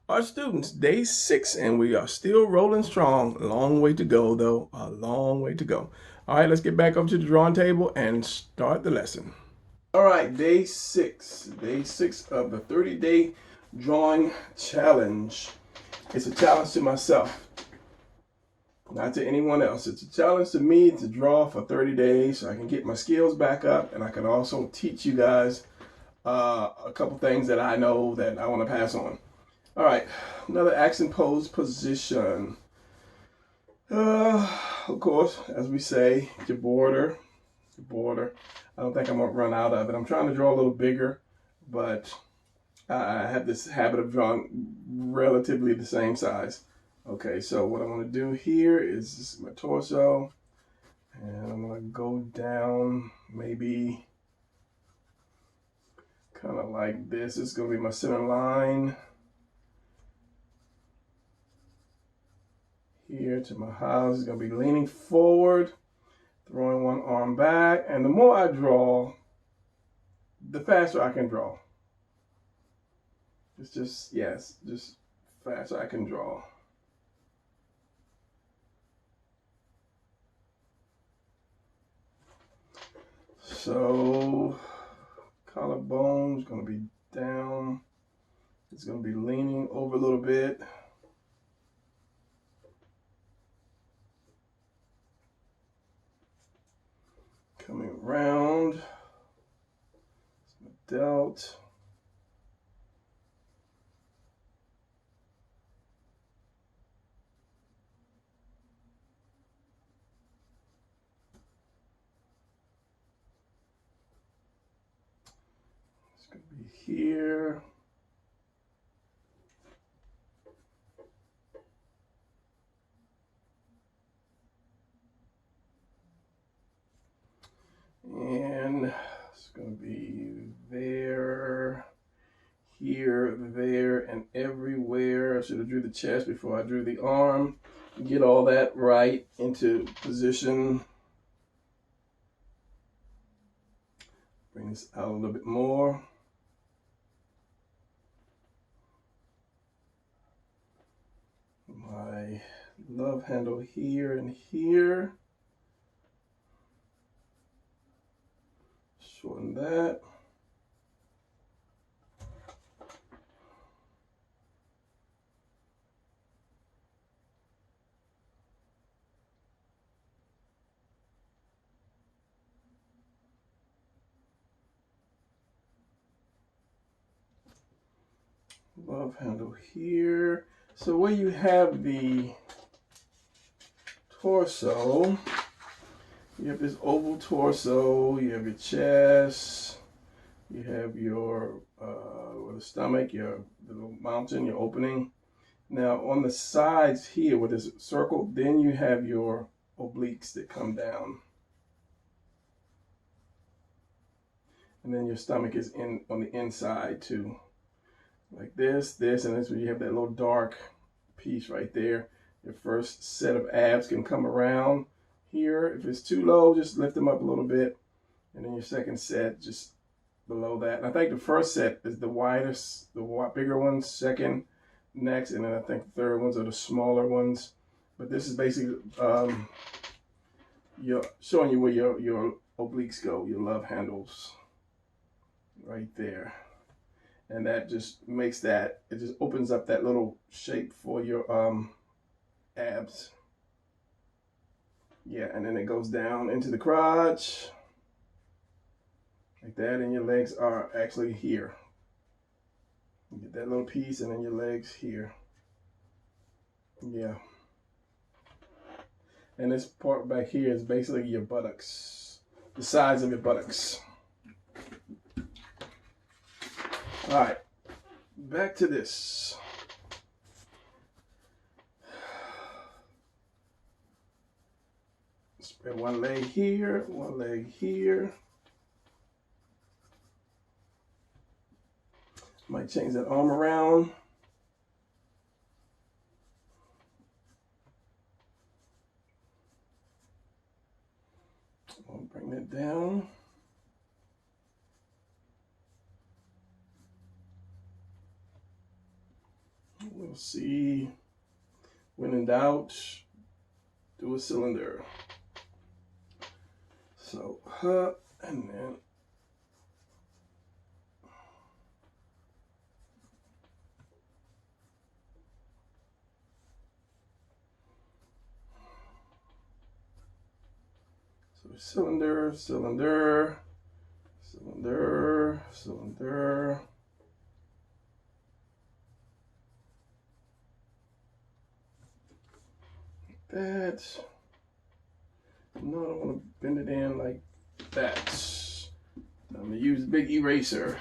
Our students, day 6, and we are still rolling strong. A long way to go, though. A long way to go. All right, let's get back up to the drawing table and start the lesson. All right, day 6. Day 6 of the 30-day drawing challenge. It's a challenge to myself, not to anyone else. It's a challenge to me to draw for 30 days so I can get my skills back up, and I can also teach you guys a couple things that I know that I want to pass on. All right, another action pose position. Of course, as we say, your border. I don't think I'm gonna run out of it. I'm trying to draw a little bigger, but I have this habit of drawing relatively the same size. Okay, so what I'm gonna do here is this is my torso, and I'm gonna go down maybe kind of like this. This is gonna be my center line. Here to my house is going to be leaning forward, throwing one arm back, and the more I draw, the faster I can draw. It's just, yes, just faster I can draw. So, collarbone's going to be down. It's going to be leaning over a little bit. Coming around, delt. It's going to be here. And it's going to be there, here, there, and everywhere. I should have drew the chest before I drew the arm. Get all that right into position. Bring this out a little bit more. My love handle here and here. Shorten that. Love handle here. So where you have the torso, you have this oval torso, you have your chest, you have your the stomach, your little mountain, your opening. Now on the sides here with this circle, then you have your obliques that come down. And then your stomach is in on the inside too. Like this, and this where you have that little dark piece right there. Your first set of abs can come around here. If it's too low, just lift them up a little bit. And then your second set, just below that. And I think the first set is the widest, the bigger ones, second, next, and then I think the third ones are the smaller ones. But this is basically you're showing you where your obliques go, your love handles, right there. And that just makes that, it just opens up that little shape for your abs. Yeah, and then it goes down into the crotch like that, and your legs are actually here. You get that little piece, and then your legs here. Yeah. And this part back here is basically your buttocks, the sides of your buttocks. All right, back to this. Spread one leg here, one leg here. Might change that arm around. I'll bring that down. We'll see. When in doubt, do a cylinder. So, and then so cylinder, cylinder, cylinder, cylinder. That. No, I don't want to bend it in like that. I'm going to use a big eraser.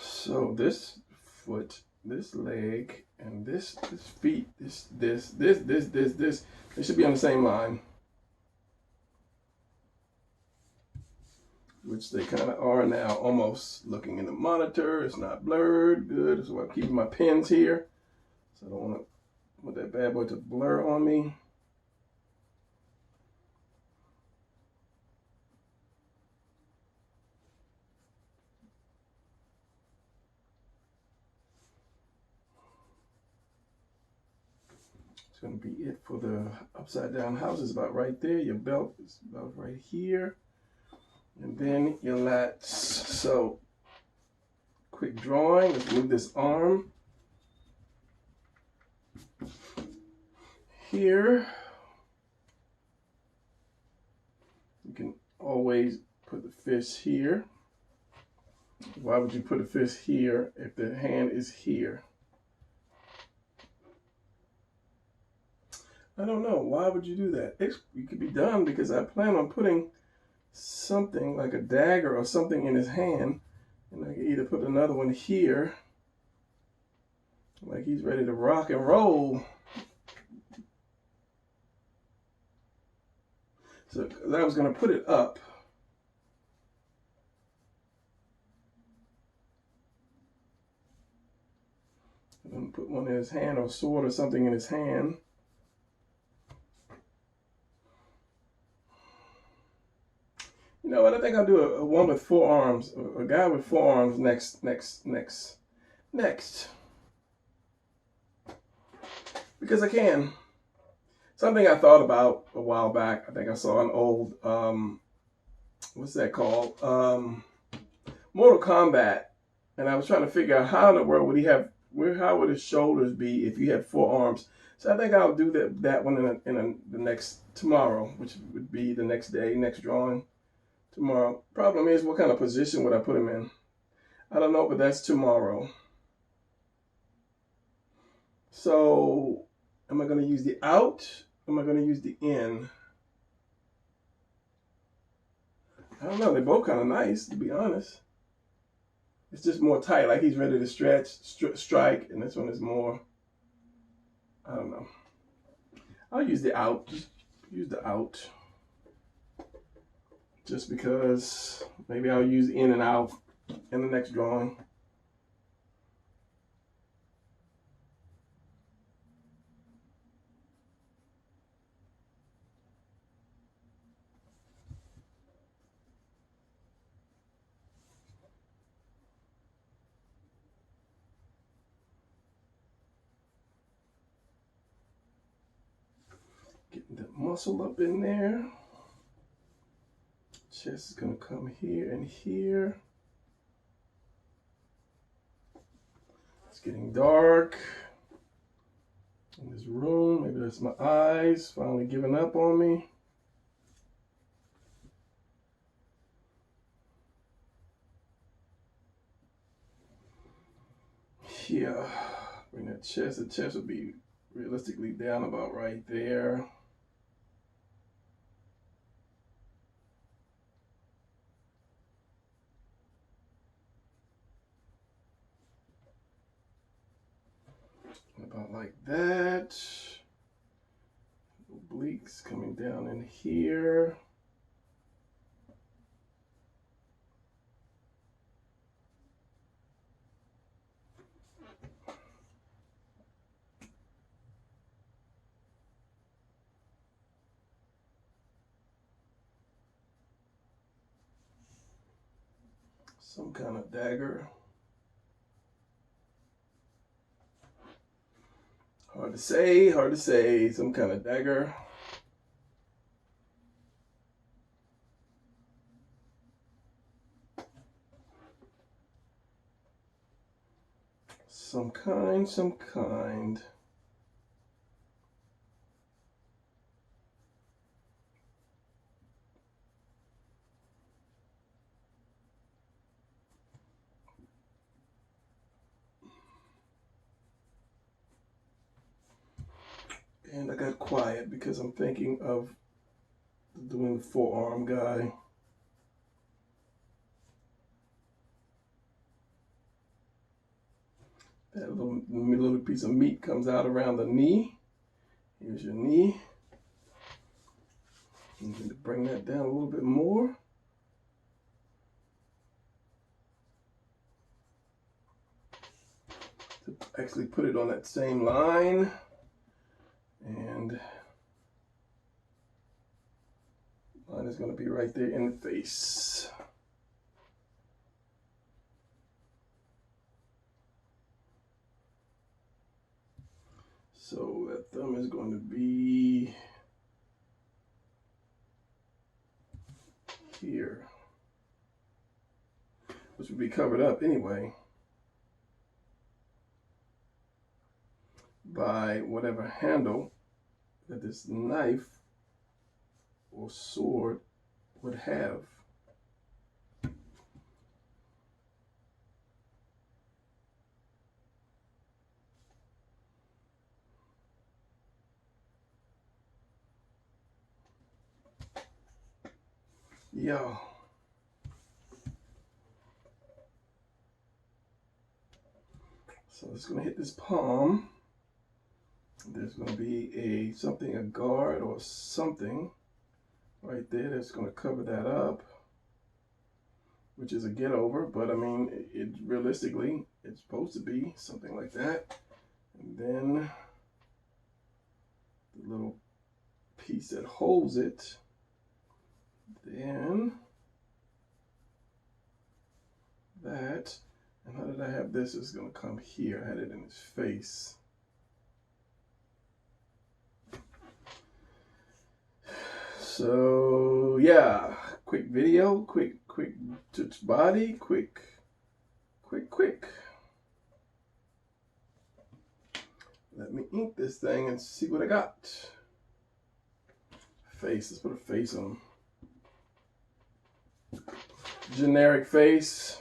So this foot, this leg, and this feet, this they should be on the same line, which they kind of are now. Almost looking in the monitor, it's not blurred. Good. So I'm keeping my pins here, so I don't want that bad boy to blur on me. It's going to be it for the upside down house. It's about right there. Your belt is about right here. And then your lats. So, quick drawing. Let's move this arm here. You can always put the fist here. Why would you put a fist here if the hand is here? I don't know. Why would you do that? It could be done because I plan on putting something like a dagger or something in his hand, and I can either put another one here, like he's ready to rock and roll. So I was going to put it up. I'm going to put one in his hand, or sword or something in his hand. You know what? I think I'll do a one with 4 arms. A guy with 4 arms next. Because I can. Something I thought about a while back. I think I saw an old, what's that called? Mortal Kombat. And I was trying to figure out how in the world would he have, how would his shoulders be if he had 4 arms? So I think I'll do that one the next, tomorrow, which would be the next day, next drawing. Tomorrow. Problem is, what kind of position would I put him in? I don't know, but that's tomorrow. So, am I going to use the out? Am I going to use the in? I don't know. They're both kind of nice, to be honest. It's just more tight, like he's ready to strike, and this one is more, I don't know. I'll use the out. Just use the out. Just because maybe I'll use in and out in the next drawing. Getting the muscle up in there. Chest is going to come here and here. It's getting dark in this room. Maybe that's my eyes finally giving up on me. Yeah, bring that chest. The chest would be realistically down about right there. About like that. Obliques coming down in here. some kind of dagger. Hard to say, hard to say. Some kind of dagger. Some kind, some kind. And I got quiet because I'm thinking of doing the forearm guy. That little piece of meat comes out around the knee. Here's your knee. You need to bring that down a little bit more. To actually put it on that same line. And line is going to be right there in the face. So that thumb is going to be here, which would be covered up anyway by whatever handle that this knife or sword would have. Yeah. So it's going to hit this palm. There's going to be a guard or something right there that's going to cover that up, which is a get over, but I mean, realistically, it's supposed to be something like that. And then the little piece that holds it, then that, and how did I have this? It's going to come here. I had it in his face. So yeah, quick video, quick touch body, quick. Let me ink this thing and see what I got. Face, let's put a face on. Generic face.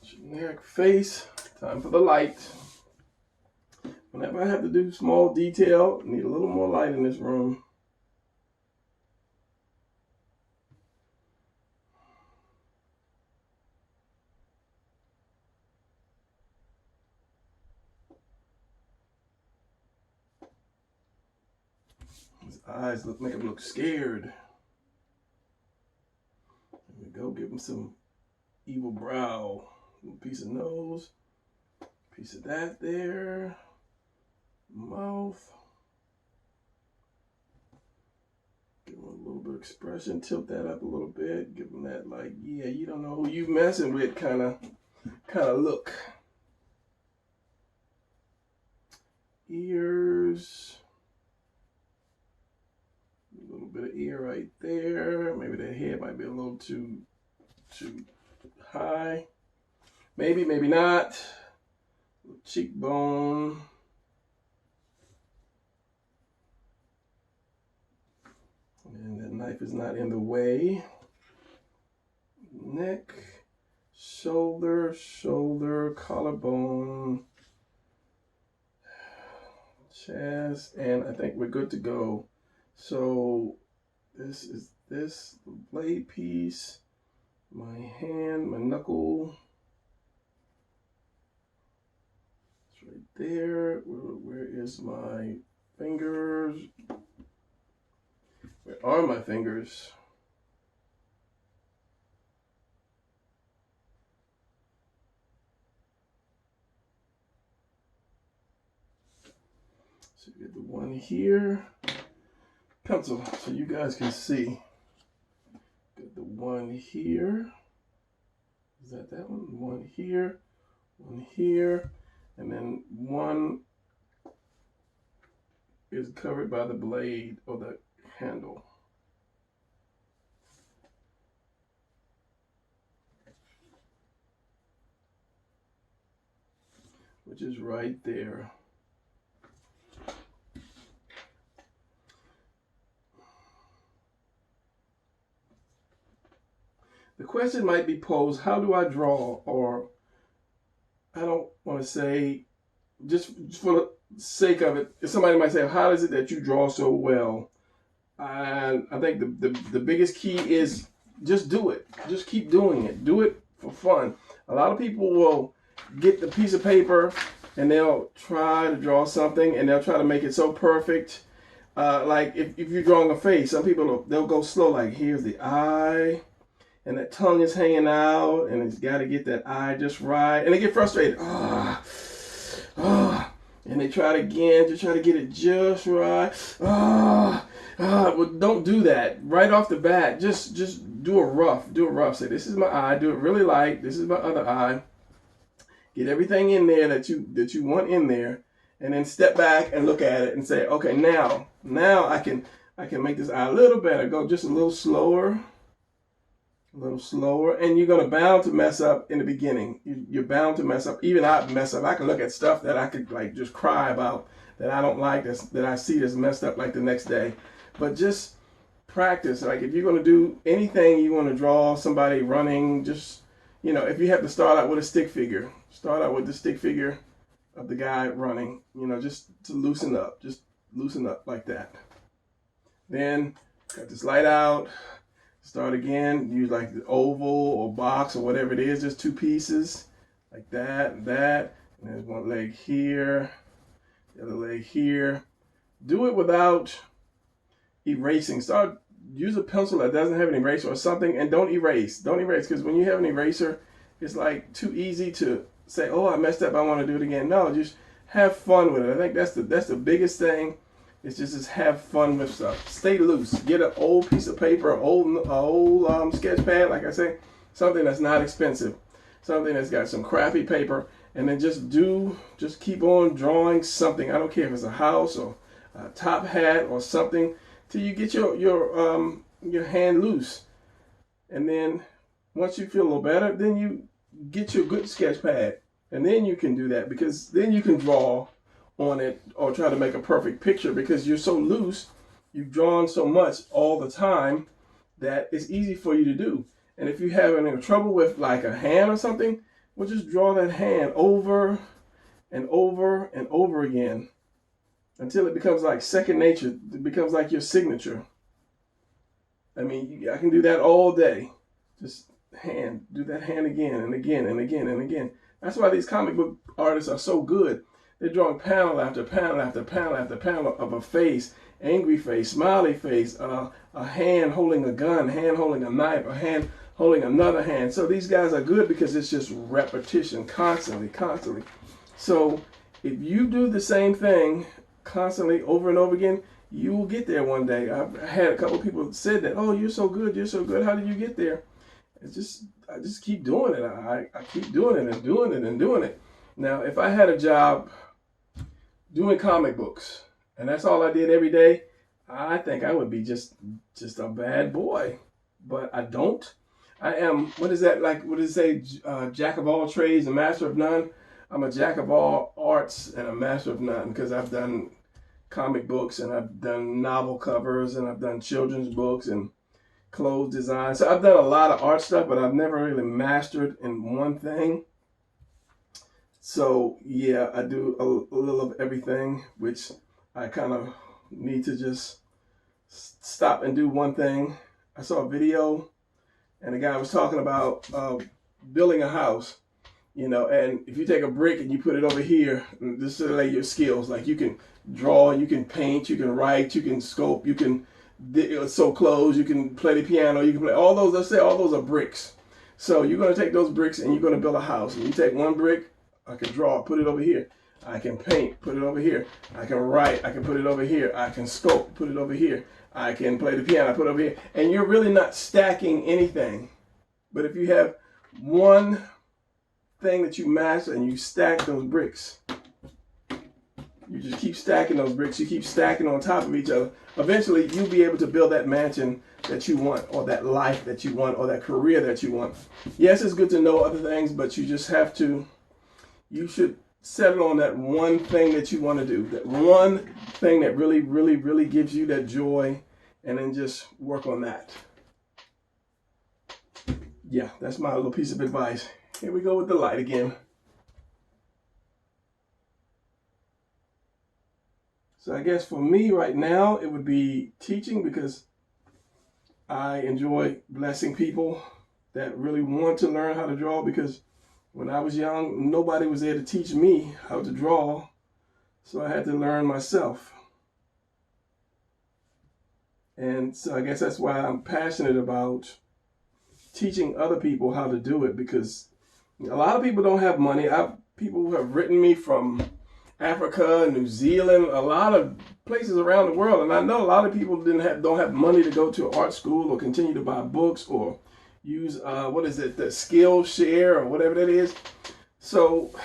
Generic face. Time for the light. Whenever I have to do small detail, I need a little more light in this room. His eyes make him look scared. There we go. Give him some evil brow. A little piece of nose. Piece of that there. Mouth. Give him a little bit of expression. Tilt that up a little bit. Give him that, like, yeah, you don't know who you messing with kind of look. Ears. A little bit of ear right there. Maybe the head might be a little too high. Maybe not. Cheekbone. And the knife is not in the way. Neck, shoulder, collarbone, chest, and I think we're good to go. So this is the blade piece, my hand, my knuckle. It's right there. Where is my fingers? Where are my fingers? Get the one here. Pencil so you guys can see. Get the one here. Is that one? One here, and then one is covered by the blade or the handle. Which is right there. The question might be posed, how do I draw? Or I don't want to say, just for the sake of it, somebody might say, how is it that you draw so well? And I think the biggest key is just do it. Just keep doing it. Do it for fun. A lot of people will get the piece of paper and they'll try to draw something and they'll try to make it so perfect. Like if you're drawing a face, some people, they'll go slow, like here's the eye. And that tongue is hanging out, and it's got to get that eye just right. And they get frustrated. And they try it again to try to get it just right. Well, don't do that right off the bat. Just do a rough. Say, this is my eye. Do it really light. This is my other eye. Get everything in there that you want in there, and then step back and look at it and say, okay, now I can make this eye a little better. Go just a little slower. And you're gonna bound to mess up in the beginning. You're bound to mess up. Even I mess up. I can look at stuff that I could like just cry about, that I don't like, that I see that's messed up like the next day. But just practice. Like if you're gonna do anything, you want to draw somebody running, just, you know, if you have to start out with a stick figure, start out with the stick figure of the guy running, you know, just to loosen up, like that. Then cut this light out. Start again, use like the oval or box or whatever it is, just two pieces, like that, and there's one leg here, the other leg here. Do it without erasing. Use a pencil that doesn't have an eraser or something, and don't erase, because when you have an eraser, it's like too easy to say, oh, I messed up, I want to do it again. No, just have fun with it. I think that's the biggest thing. It's just have fun with stuff. Stay loose. Get an old piece of paper, an old sketch pad, like I say, something that's not expensive, something that's got some crappy paper, and then just keep on drawing something. I don't care if it's a house or a top hat or something, till you get your hand loose. And then once you feel a little better, then you get your good sketch pad, and then you can do that, because then you can draw on it or try to make a perfect picture, because you're so loose, you've drawn so much all the time that it's easy for you to do. And if you're having trouble with like a hand or something, well, just draw that hand over and over and over again until it becomes like second nature. It becomes like your signature. I mean, I can do that all day. Just do that hand again and again and again and again. That's why these comic book artists are so good. They're drawing panel after panel after panel after panel of a face, angry face, smiley face, a hand holding a gun, hand holding a knife, a hand holding another hand. So these guys are good because it's just repetition, constantly. So if you do the same thing constantly over and over again, you will get there one day. I've had a couple of people said that, oh, you're so good. How did you get there? I just keep doing it. I keep doing it and doing it and doing it. Now, if I had a job doing comic books, and that's all I did every day, I think I would be just a bad boy. But I don't. I am, what does it say? Jack of all trades and master of none. I'm a jack of all arts and a master of none, because I've done comic books and I've done novel covers and I've done children's books and clothes design. So I've done a lot of art stuff, but I've never really mastered in one thing. So yeah, I do a little of everything, which I kind of need to just stop and do one thing. I saw a video and the guy was talking about building a house, you know, and if you take a brick and you put it over here, this is like your skills. Like you can draw, you can paint, you can write, you can sculpt, you can sew clothes, you can play the piano, you can play all those. Let's say all those are bricks. So you're going to take those bricks and you're going to build a house. And you take one brick, I can draw, put it over here. I can paint, put it over here. I can write, I can put it over here. I can sculpt, put it over here. I can play the piano, put it over here. And you're really not stacking anything. But if you have one thing that you master and you stack those bricks, you just keep stacking those bricks, you keep stacking on top of each other, eventually you'll be able to build that mansion that you want, or that life that you want, or that career that you want. Yes, it's good to know other things, but you just have to, you should settle on that one thing that you want to do, that one thing that really, really, really gives you that joy, and then just work on that. Yeah, that's my little piece of advice. Here we go with the light again. So I guess for me right now, it would be teaching, because I enjoy blessing people that really want to learn how to draw, because when I was young, nobody was there to teach me how to draw, so I had to learn myself. And so I guess that's why I'm passionate about teaching other people how to do it, because a lot of people don't have money. People who have written me from Africa, New Zealand, a lot of places around the world, and I know a lot of people don't have money to go to art school or continue to buy books or use the Skillshare or whatever that is. So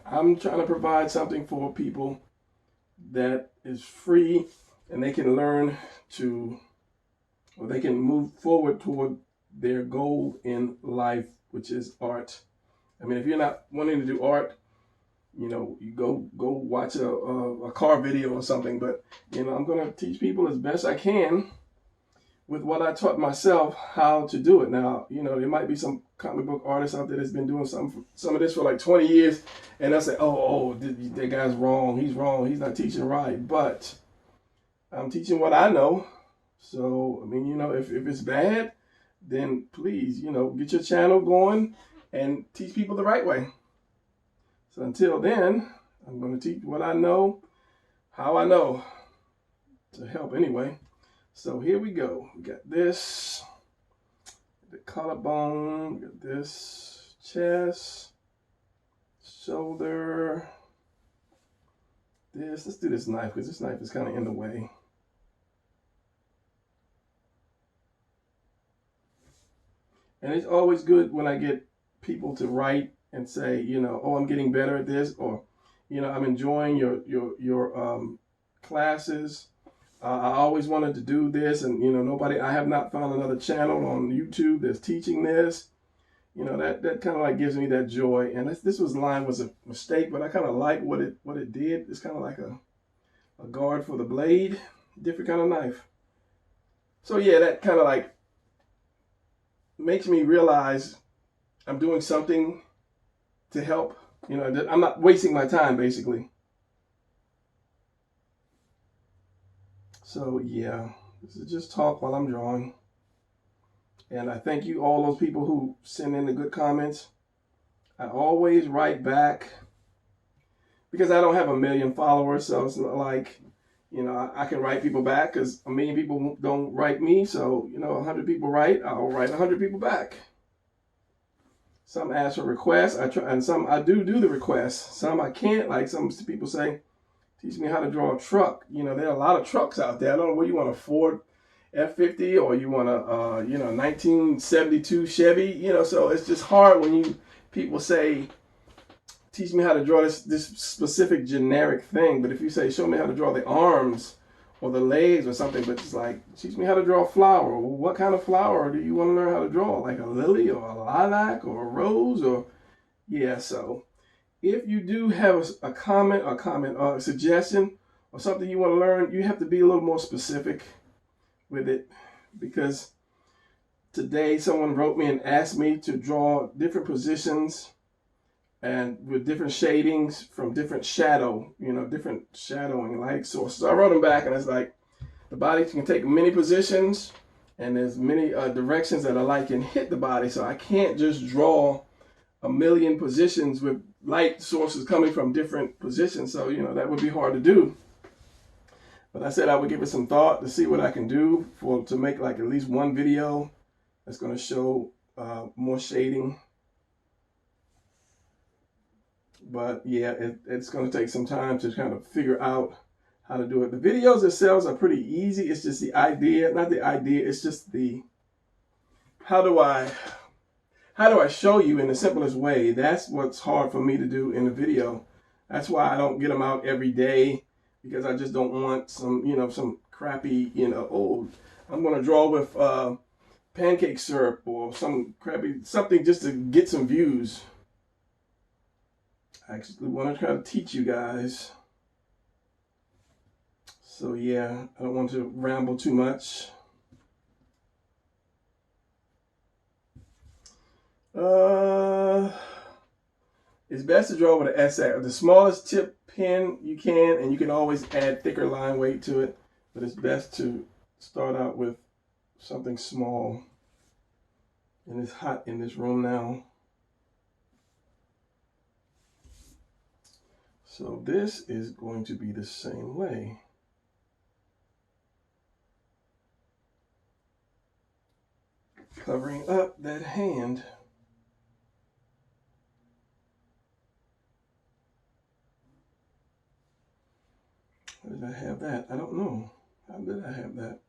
I'm trying to provide something for people that is free, and they can learn or they can move forward toward their goal in life, which is art. I mean, if you're not wanting to do art, you go watch a car video or something. But I'm going to teach people as best I can with what I taught myself how to do it. Now, there might be some comic book artists out there that's been doing some of this for like 20 years, and they'll say, oh, that guy's wrong. He's not teaching right. But I'm teaching what I know. So, I mean, if it's bad, then please, get your channel going and teach people the right way. So until then, I'm going to teach what I know, how I know, to help anyway. So here we go. We got this, the collarbone, we got this, chest, shoulder, this. Let's do this knife, because this knife is kind of in the way. And it's always good when I get people to write and say, oh, I'm getting better at this, or, I'm enjoying your classes. I always wanted to do this, and I have not found another channel on YouTube that's teaching this. That kind of like gives me that joy. And this line was a mistake, but I kind of like what it did. It's kind of like a guard for the blade, different kind of knife. So yeah, that kind of like makes me realize I'm doing something to help. I'm not wasting my time, basically. So yeah, this is just talk while I'm drawing. And I thank you, all those people who send in the good comments. I always write back, because I don't have 1 million followers, so it's not like, I can write people back, because 1 million people don't write me. So, 100 people write, I'll write 100 people back. Some ask for requests, and some I do the requests. Some I can't, like some people say, teach me how to draw a truck. There are a lot of trucks out there. I don't know whether you want a Ford F-50 or you want a 1972 Chevy. So it's just hard when people say, teach me how to draw this specific generic thing. But if you say, show me how to draw the arms or the legs or something, but it's like, teach me how to draw a flower. Well, what kind of flower do you want to learn how to draw? Like a lily or a lilac or a rose? Or yeah, so if you do have a comment or a suggestion or something you want to learn, you have to be a little more specific with it, because today someone wrote me and asked me to draw different positions and with different shadings from different different shadowing light sources. So I wrote them back, and it's like, the body can take many positions, and there's many directions that a light can hit the body. So I can't just draw 1 million positions with light sources coming from different positions. So, that would be hard to do. But I said I would give it some thought to see what I can do to make like at least one video that's going to show more shading. But yeah, it's going to take some time to kind of figure out how to do it. The videos themselves are pretty easy. It's just the idea, not the idea. It's just the how do I show you in the simplest way? That's what's hard for me to do in the video. That's why I don't get them out every day, because I just don't want some, some crappy, oh, I'm going to draw with pancake syrup or some crappy, something just to get some views. I actually want to try to teach you guys. So yeah, I don't want to ramble too much. It's best to draw with an S-Act, the smallest tip pen you can, and you can always add thicker line weight to it, but it's best to start out with something small. And it's hot in this room now. So this is going to be the same way. Covering up that hand. How did I have that? I don't know. How did I have that?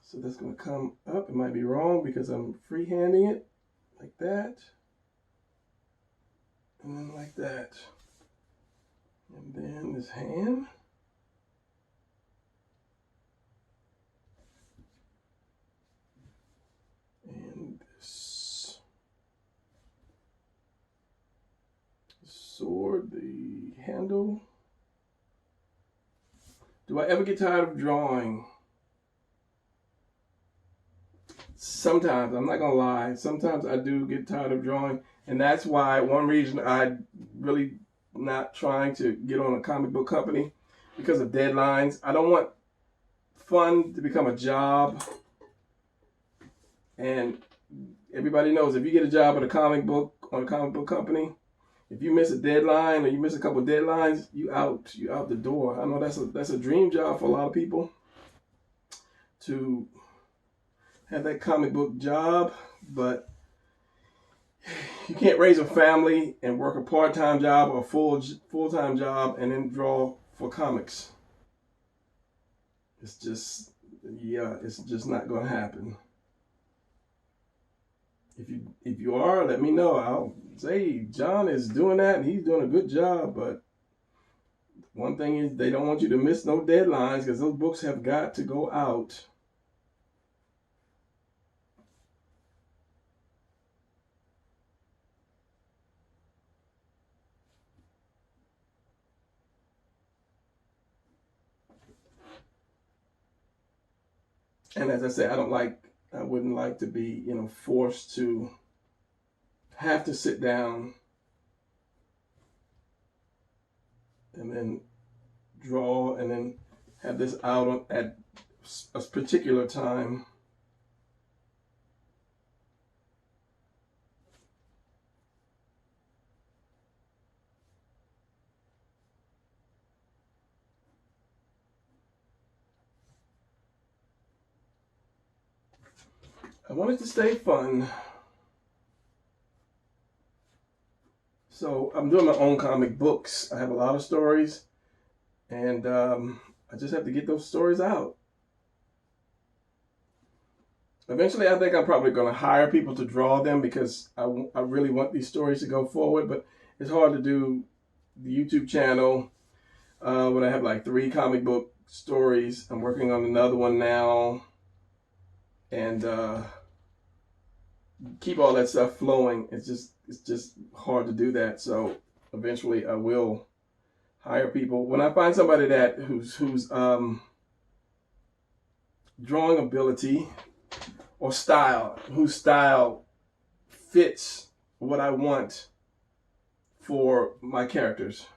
So that's going to come up. It might be wrong because I'm freehanding it like that. And then like that. And then this hand. And this sword, the handle. Do I ever get tired of drawing? Sometimes, I'm not gonna lie, sometimes I do get tired of drawing, and that's why one reason I really not trying to get on a comic book company, because of deadlines. I don't want fun to become a job. And everybody knows, if you get a job at a comic book company, if you miss a deadline or you miss a couple of deadlines, you out the door. I know that's a dream job for a lot of people, to have that comic book job, but you can't raise a family and work a part-time job or a full-time job and then draw for comics. It's just, yeah, it's just not going to happen. If you are, let me know. I'll say John is doing that and he's doing a good job, but one thing is they don't want you to miss no deadlines, because those books have got to go out. And as I said, I wouldn't like to be, forced to have to sit down and then draw and then have this out at a particular time. I want it to stay fun. So I'm doing my own comic books. I have a lot of stories, and I just have to get those stories out. Eventually, I think I'm probably going to hire people to draw them, because I really want these stories to go forward, but it's hard to do the YouTube channel when I have like 3 comic book stories. I'm working on another one now, and keep all that stuff flowing. It's just hard to do that. So eventually I will hire people. When I find somebody that whose drawing ability or style, whose style fits what I want for my characters.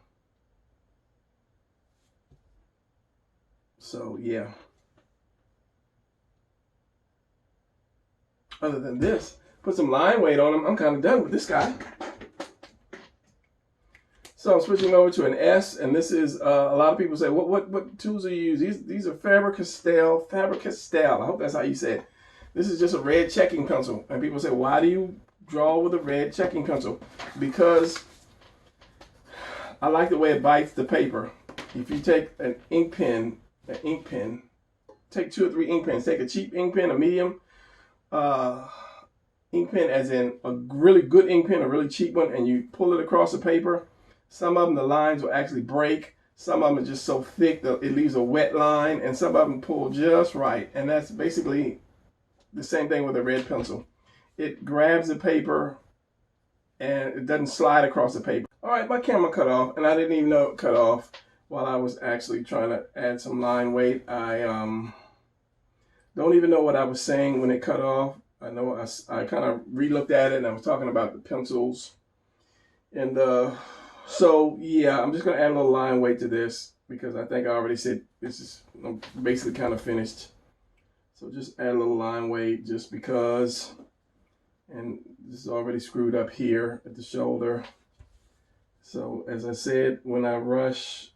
So yeah. Other than this, put some line weight on him. I'm kind of done with this guy. So I'm switching over to an S, and this is a lot of people say, what tools do you use? These are Faber-Castell. I hope that's how you say it. This is just a red checking pencil, and people say, why do you draw with a red checking pencil? Because I like the way it bites the paper. If you take an ink pen, take 2 or 3 ink pens. Take a cheap ink pen, a medium ink pen, as in a really good ink pen, a really cheap one, and you pull it across the paper. Some of them, the lines will actually break. Some of them are just so thick that it leaves a wet line, and some of them pull just right. And that's basically the same thing with a red pencil. It grabs the paper and it doesn't slide across the paper. All right, my camera cut off, and I didn't even know it cut off while I was actually trying to add some line weight. I don't even know what I was saying when it cut off. I know I kind of re-looked at it, and I was talking about the pencils. And so, yeah, I'm just going to add a little line weight to this because I think I already said this is basically kind of finished. So just add a little line weight just because. And this is already screwed up here at the shoulder. So as I said, when I rush,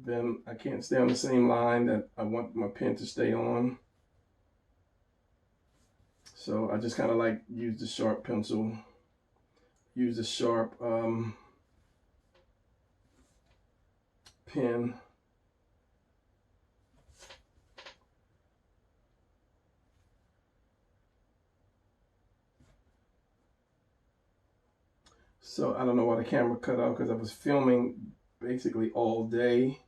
then I can't stay on the same line that I want my pen to stay on. So I just kind of like use the sharp pencil, use the sharp pen. So I don't know why the camera cut off because I was filming basically all day.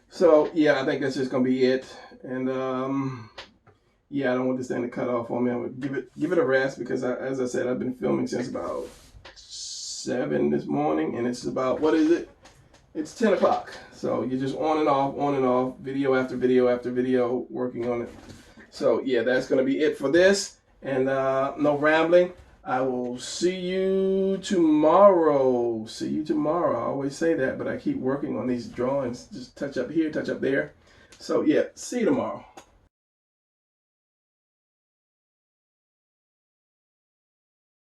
So yeah, I think that's just gonna be it. And yeah, I don't want this thing to cut off on me. I'm gonna give it a rest because as I said, I've been filming since about 7 this morning, and it's about, what is it? It's 10 o'clock. So you're just on and off, video after video after video, working on it. So yeah, that's gonna be it for this. And no rambling. I will see you tomorrow. See you tomorrow. I always say that, but I keep working on these drawings. Just touch up here, touch up there. So yeah, see you tomorrow.